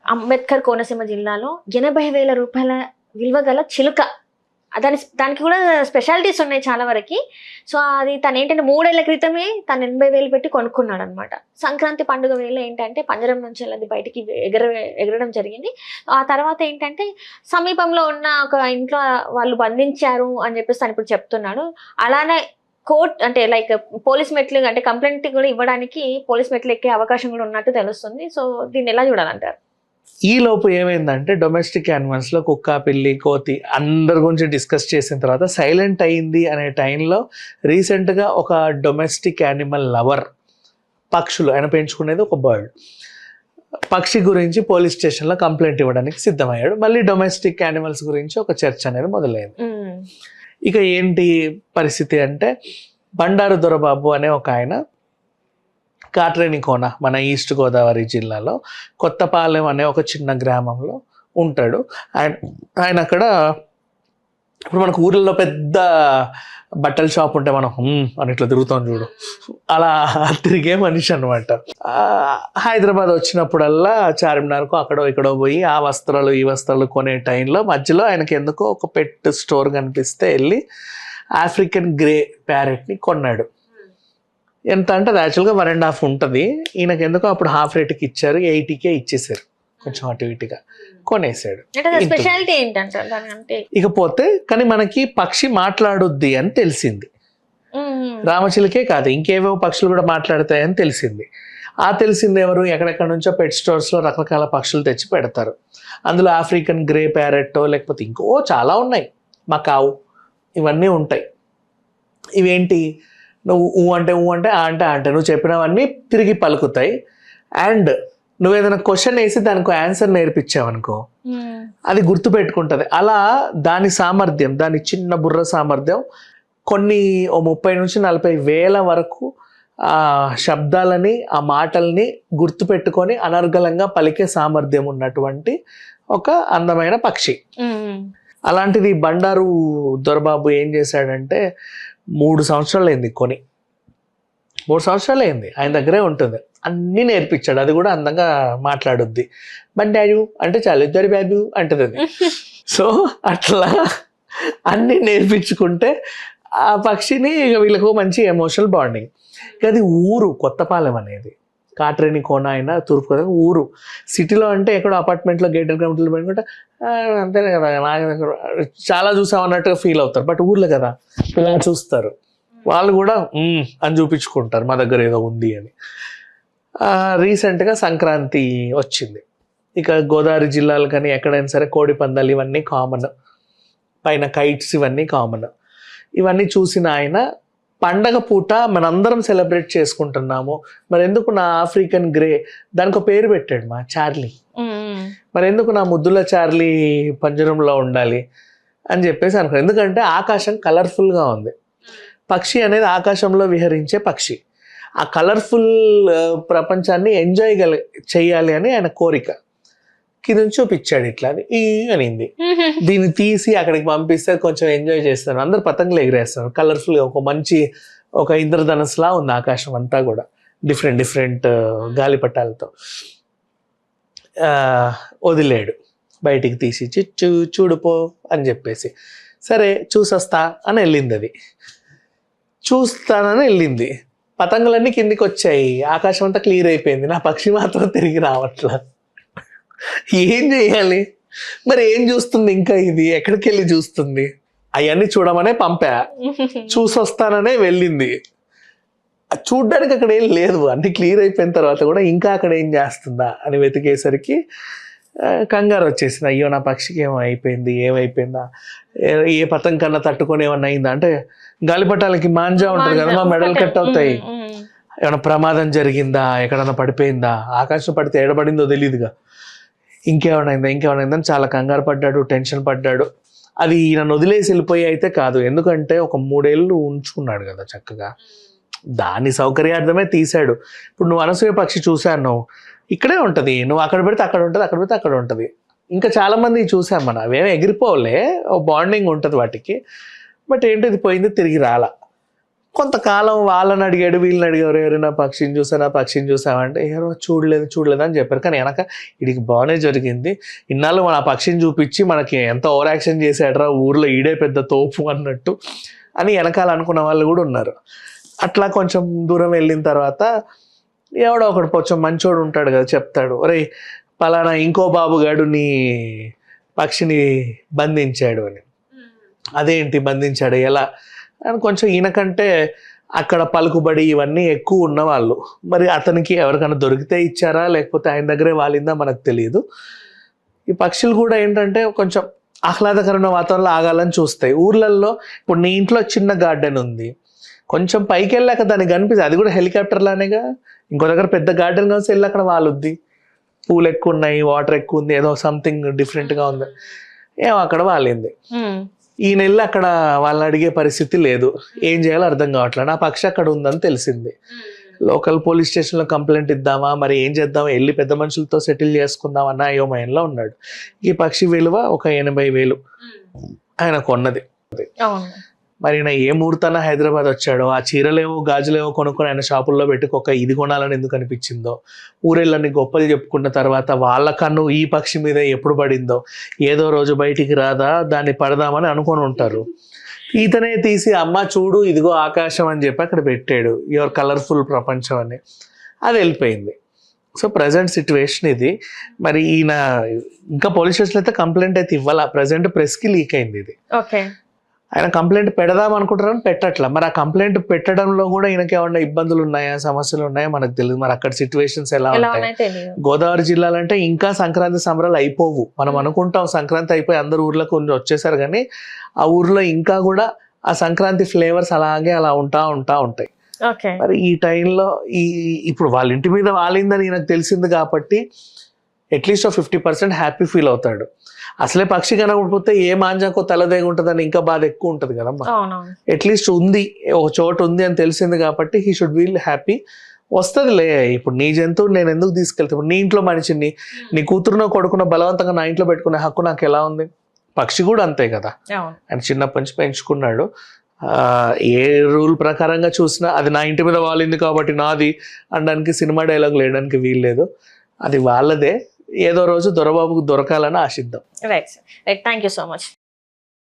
అంబేద్కర్ కోనసీమ జిల్లాలో 80,000 రూపాయల విలువ గల చిలుక. దానికి కూడా స్పెషాలిటీస్ ఉన్నాయి చాలా వరకి. సో అది తను ఏంటంటే 3 ఏళ్ల క్రితమే తను 80,000 పెట్టి కొనుక్కున్నాడు అనమాట. సంక్రాంతి పండుగ వేళ ఏంటంటే పంజరం నుంచి అది బయటికి ఎగరడం జరిగింది. ఆ తర్వాత ఏంటంటే సమీపంలో ఉన్న ఒక ఇంట్లో వాళ్ళు బంధించారు అని చెప్పేసి తను ఇప్పుడు చెప్తున్నాడు. అలానే కోర్ట్ అంటే లైక్ పోలీస్ మెట్లు అంటే కంప్లైంట్ కూడా ఇవ్వడానికి పోలీస్ మెట్లు ఎక్కే అవకాశం కూడా ఉన్నట్టు తెలుస్తుంది. సో దీన్ని ఎలా చూడాలంటారు? ఈ లోపు ఏమైందంటే డొమెస్టిక్ యానిమల్స్లో కుక్క, పిల్లి, కోతి అందరి గురించి డిస్కస్ చేసిన తర్వాత సైలెంట్ అయింది అనే టైంలో రీసెంట్గా ఒక డొమెస్టిక్ యానిమల్ లవర్, పక్షులు, ఆయన పెంచుకునేది ఒక బర్డ్, పక్షి గురించి పోలీస్ స్టేషన్లో కంప్లైంట్ ఇవ్వడానికి సిద్ధమయ్యాడు. మళ్ళీ డొమెస్టిక్ యానిమల్స్ గురించి ఒక చర్చ అనేది మొదలైంది. ఇక ఏంటి పరిస్థితి అంటే బండారు దొరబాబు అనే ఒక ఆయన కాట్రేనికోన మన ఈస్ట్ గోదావరి జిల్లాలో కొత్తపాలెం అనే ఒక చిన్న గ్రామంలో ఉంటాడు. ఆయన అక్కడ ఇప్పుడు మనకు ఊర్లలో పెద్ద బట్టల షాప్ ఉంటే మనం అని ఇట్లా తిరుగుతాం చూడు, అలా తిరిగే మనిషి అనమాట. హైదరాబాద్ వచ్చినప్పుడల్లా చార్మినార్కు అక్కడో ఇక్కడో పోయి ఆ వస్త్రాలు ఈ వస్త్రాలు కొనే టైంలో మధ్యలో ఆయనకి ఎందుకో ఒక పెట్ స్టోర్ కనిపిస్తే వెళ్ళి ఆఫ్రికన్ గ్రే ప్యారెట్ని కొన్నాడు. ఎంత అంటే అది యాక్చువల్గా 1.5 ఉంటుంది. ఈయనకి ఎందుకో అప్పుడు హాఫ్ రేట్కి ఇచ్చారు, 80K ఇచ్చేసారు, కొంచెం అటు ఇటుగా కొనేసాడు. ఇకపోతే కానీ మనకి పక్షి మాట్లాడుద్ది అని తెలిసింది. రామచిలుకే కాదు ఇంకేవో పక్షులు కూడా మాట్లాడతాయని తెలిసింది. తెలిసింది ఎవరు, ఎక్కడెక్కడ నుంచో పెట్ స్టోర్స్లో రకరకాల పక్షులు తెచ్చి పెడతారు. అందులో ఆఫ్రికన్ గ్రే ప్యారెట్టో లేకపోతే ఇంకో చాలా ఉన్నాయి, మకావు, ఇవన్నీ ఉంటాయి. ఇవేంటి, నువ్వు ఊ అంటే అంటే నువ్వు చెప్పినవన్నీ తిరిగి పలుకుతాయి. అండ్ నువ్వు ఏదైనా క్వశ్చన్ వేసి దానికి ఆన్సర్ నేర్పించావనుకో అది గుర్తుపెట్టుకుంటుంది. అలా దాని సామర్థ్యం, దాని చిన్న బుర్ర సామర్థ్యం కొన్ని 30 నుంచి 40 వేల వరకు ఆ శబ్దాలని, ఆ మాటల్ని గుర్తుపెట్టుకొని అనర్గళంగా పలికే సామర్థ్యం ఉన్నటువంటి ఒక అందమైన పక్షి. అలాంటిది బండారు దొరబాబు ఏం చేశాడంటే 3 సంవత్సరాలు అయింది కొని, 3 సంవత్సరాలు అయింది ఆయన దగ్గరే ఉంటుంది. అన్నీ నేర్పించాడు. అది కూడా అందంగా మాట్లాడుద్ది. బండారు అంటే చాలు, ఇద్దరు బాబు అంటుంది అది. సో అట్లా అన్నీ నేర్పించుకుంటే ఆ పక్షిని వీళ్ళకు మంచి ఎమోషనల్ బాండింగ్. అది ఊరు కొత్తపాలెం అనేది, కాట్రేనికోన అయినా తూర్పు గోదావరి ఊరు. సిటీలో అంటే ఎక్కడో అపార్ట్మెంట్లో గేటెడ్ కమిటీలో పెట్టుకుంటే అంతేనే కదా, చాలా చూసాం అన్నట్టుగా ఫీల్ అవుతారు. బట్ ఊర్లో కదా ఇలా చూస్తారు, వాళ్ళు కూడా అని చూపించుకుంటారు మా దగ్గర ఏదో ఉంది అని. రీసెంట్గా సంక్రాంతి వచ్చింది. ఇక గోదావరి జిల్లాలు కానీ ఎక్కడైనా సరే కోడి పందాలు ఇవన్నీ కామన్, పైన కైట్స్ ఇవన్నీ కామన్. ఇవన్నీ చూసిన ఆయన పండగ పూట మనందరం సెలబ్రేట్ చేసుకుంటున్నాము, మరి ఎందుకు నా ఆఫ్రికన్ గ్రే, దానికి ఒక పేరు పెట్టాడు మా చార్లీ, మరి ఎందుకు నా ముద్దుల చార్లీ పంజరంలో ఉండాలి అని చెప్పేసి అనుకున్నాను. ఎందుకంటే ఆకాశం కలర్ఫుల్గా ఉంది. పక్షి అనేది ఆకాశంలో విహరించే పక్షి. ఆ కలర్ఫుల్ ప్రపంచాన్ని ఎంజాయ్ చెయ్యాలి అని ఆయన కోరిక. కింద చూపించాడు ఇట్లా అనింది. దీన్ని తీసి అక్కడికి పంపిస్తే కొంచెం ఎంజాయ్ చేస్తారు, అందరు పతంగులు ఎగిరేస్తారు కలర్ఫుల్గా. ఒక మంచి ఒక ఇంద్రధనస్సులా ఉంది ఆకాశం అంతా కూడా, డిఫరెంట్ గాలిపటాలతో. వదిలేడు, బయటికి తీసి చూడుపో అని చెప్పేసి. సరే చూసొస్తా అని వెళ్ళింది. అది చూస్తానని వెళ్ళింది. పతంగులన్నీ కిందికి వచ్చాయి, ఆకాశం అంతా క్లియర్ అయిపోయింది. నా పక్షి మాత్రం తిరిగి రావట్లా. ఏం చేయాలి మరి, ఏం చూస్తుంది ఇంకా, ఇది ఎక్కడికి వెళ్ళి చూస్తుంది? అవన్నీ చూడమనే పంపా, చూసొస్తాననే వెళ్ళింది. చూడ్డానికి అక్కడ ఏం లేదు, అన్ని క్లియర్ అయిపోయిన తర్వాత కూడా ఇంకా అక్కడ ఏం చేస్తుందా అని వెతికేసరికి కంగారు వచ్చేసింది. అయ్యో నా పక్షికి ఏమైపోయిందా, ఏ పతంగ కన్నా తట్టుకొని ఏమన్నా అయిందా అంటే, గాలిపటాలకి మాంజా ఉంటుంది కదా, మా మెడల్ కట్ అవుతాయి, ఏమైనా ప్రమాదం జరిగిందా, ఎక్కడన్నా పడిపోయిందా, ఆకాశం పడితే ఏడబడిందో తెలియదుగా, ఇంకేమైనా చాలా కంగారు పడ్డాడు, టెన్షన్ పడ్డాడు. అది నన్ను వదిలేసి వెళ్ళిపోయి అయితే కాదు, ఎందుకంటే ఒక 3 ఏళ్ళు ఉంచుకున్నాడు కదా చక్కగా, దాని సౌకర్యార్థమే తీశాడు. ఇప్పుడు నువ్వు అనసూయ పక్షి చూశాను, నువ్వు ఇక్కడే ఉంటుంది, నువ్వు అక్కడ పెడితే అక్కడ ఉంటుంది, అక్కడ పెడితే అక్కడ ఉంటుంది. ఇంకా చాలామంది చూసాం మనం, అవేమో ఎగిరిపోలే, బాండింగ్ ఉంటుంది వాటికి. బట్ ఏంటి, ఇది పోయింది, తిరిగి రాలా. కొంతకాలం వాళ్ళని అడిగాడు, వీళ్ళని అడిగారు, ఎవరైనా పక్షిని చూసావంటే ఎవరో చూడలేదు అని చెప్పారు. కానీ వెనక వీడికి బాగానే జరిగింది, ఇన్నాళ్ళు మన ఆ పక్షిని చూపించి మనకి ఎంత ఓవర్ యాక్షన్ చేశాడరా, ఊర్లో ఈడే పెద్ద తోపు అన్నట్టు అని వెనకాల అనుకున్న వాళ్ళు కూడా ఉన్నారు. అట్లా కొంచెం దూరం వెళ్ళిన తర్వాత ఎవడో ఒకడు కొంచెం మంచోడు ఉంటాడు కదా, చెప్తాడు, ఒరే పలానా ఇంకో బాబుగాడు నీ పక్షిని బంధించాడు అని. అదేంటి బంధించాడు, ఎలా అని కొంచెం ఈయనకంటే అక్కడ పలుకుబడి ఇవన్నీ ఎక్కువ ఉన్నవాళ్ళు, మరి అతనికి ఎవరికైనా దొరికితే ఇచ్చారా లేకపోతే ఆయన దగ్గరే వాలిందా మనకు తెలియదు. ఈ పక్షులు కూడా ఏంటంటే కొంచెం ఆహ్లాదకరమైన వాతావరణంలో ఆగాలని చూస్తాయి. ఊర్లలో ఇప్పుడు నీ ఇంట్లో చిన్న గార్డెన్ ఉంది, కొంచెం పైకి వెళ్ళాక దానికి కనిపిస్తుంది, అది కూడా హెలికాప్టర్ లానేగా, ఇంకో దగ్గర పెద్ద గార్డెన్ కలిసి వెళ్ళి అక్కడ వాలుద్ది, పూలు ఎక్కువ ఉన్నాయి, వాటర్ ఎక్కువ ఉంది, ఏదో సంథింగ్ డిఫరెంట్గా ఉంది, ఏమో అక్కడ వాలింది. ఈ నెల అక్కడ వాళ్ళని అడిగే పరిస్థితి లేదు, ఏం చేయాలో అర్థం కావట్లేదు. నా పక్షి అక్కడ ఉందని తెలిసింది, లోకల్ పోలీస్ స్టేషన్లో కంప్లైంట్ ఇద్దామా, మరి ఏం చేద్దాం, వెళ్ళి పెద్ద మనుషులతో సెటిల్ చేసుకుందాం అన్న అయోమయంలో ఉన్నాడు. ఈ పక్షి విలువ ఒక 80,000 ఆయన కొన్నది. మరి నా ఏ ముహూర్తాన హైదరాబాద్ వచ్చాడో, ఆ చీరలేవో గాజులేవో కొనుక్కొని ఆయన షాపుల్లో పెట్టుకోక ఇది కొనాలని ఎందుకు అనిపించిందో, ఊరెళ్ళని గొప్పలు చెప్పుకున్న తర్వాత వాళ్ళ కన్ను ఈ పక్షి మీద ఎప్పుడు పడిందో, ఏదో రోజు బయటికి రాదా దాన్ని పడదామని అనుకొని ఉంటారు. ఈతనే తీసి అమ్మ చూడు ఇదిగో ఆకాశం అని చెప్పి అక్కడ పెట్టాడు, యువర్ కలర్ఫుల్ ప్రపంచం అని, అది వెళ్ళిపోయింది. సో ప్రజెంట్ సిచ్యువేషన్ ఇది. మరి ఈయన ఇంకా పోలీస్ స్టేషన్లో అయితే కంప్లైంట్ అయితే ఇవ్వాల, ప్రజెంట్ ప్రెస్కి లీక్ అయింది ఇది. ఆయన కంప్లైంట్ పెడదాం అనుకుంటారని పెట్టట్లా. మరి ఆ కంప్లైంట్ పెట్టడంలో కూడా ఈయనకి ఏమన్నా ఇబ్బందులు ఉన్నాయా, సమస్యలు ఉన్నాయా మనకు తెలియదు. మరి అక్కడ సిచ్యువేషన్స్ ఎలా ఉంటాయి. గోదావరి జిల్లాలో అంటే ఇంకా సంక్రాంతి సంబరాలు అయిపోవు. మనం అనుకుంటాం సంక్రాంతి అయిపోయి అందరు ఊర్లకు వచ్చేసారు, కానీ ఆ ఊర్లో ఇంకా కూడా ఆ సంక్రాంతి ఫ్లేవర్స్ అలాగే అలా ఉంటాయి. మరి ఈ టైంలో ఇప్పుడు వాళ్ళ ఇంటి మీద వాలిందని ఈయనకు తెలిసింది కాబట్టి అట్లీస్ట్ 50% హ్యాపీ ఫీల్ అవుతాడు. అసలే పక్షి కనకపోతే ఏ మాంజాకో తలదేగి ఉంటుందని ఇంకా బాధ ఎక్కువ ఉంటుంది కదమ్మా. అట్లీస్ట్ ఉంది, ఒక చోటు ఉంది అని తెలిసింది కాబట్టి హీ షుడ్ ఫీల్ హ్యాపీ. వస్తుందిలే, ఇప్పుడు నీ జంతువు నేను ఎందుకు తీసుకెళ్తా, ఇప్పుడు నీ ఇంట్లో మనిషిని, నీ కూతురునో కొడుకునో బలవంతంగా నా ఇంట్లో పెట్టుకునే హక్కు నాకు ఎలా ఉంది. పక్షి కూడా అంతే కదా, ఆయన చిన్నప్పటి నుంచి పెంచుకున్నాడు. ఏ రూల్ ప్రకారంగా చూసినా అది నా ఇంటి మీద వాలింది కాబట్టి నాది అనడానికి సినిమా డైలాగ్ లేయడానికి వీల్లేదు, అది వాళ్ళదే. ఏదో రోజు దొరబాబుకు దొరకాలని ఆశిద్దాం. Right, thank you so much.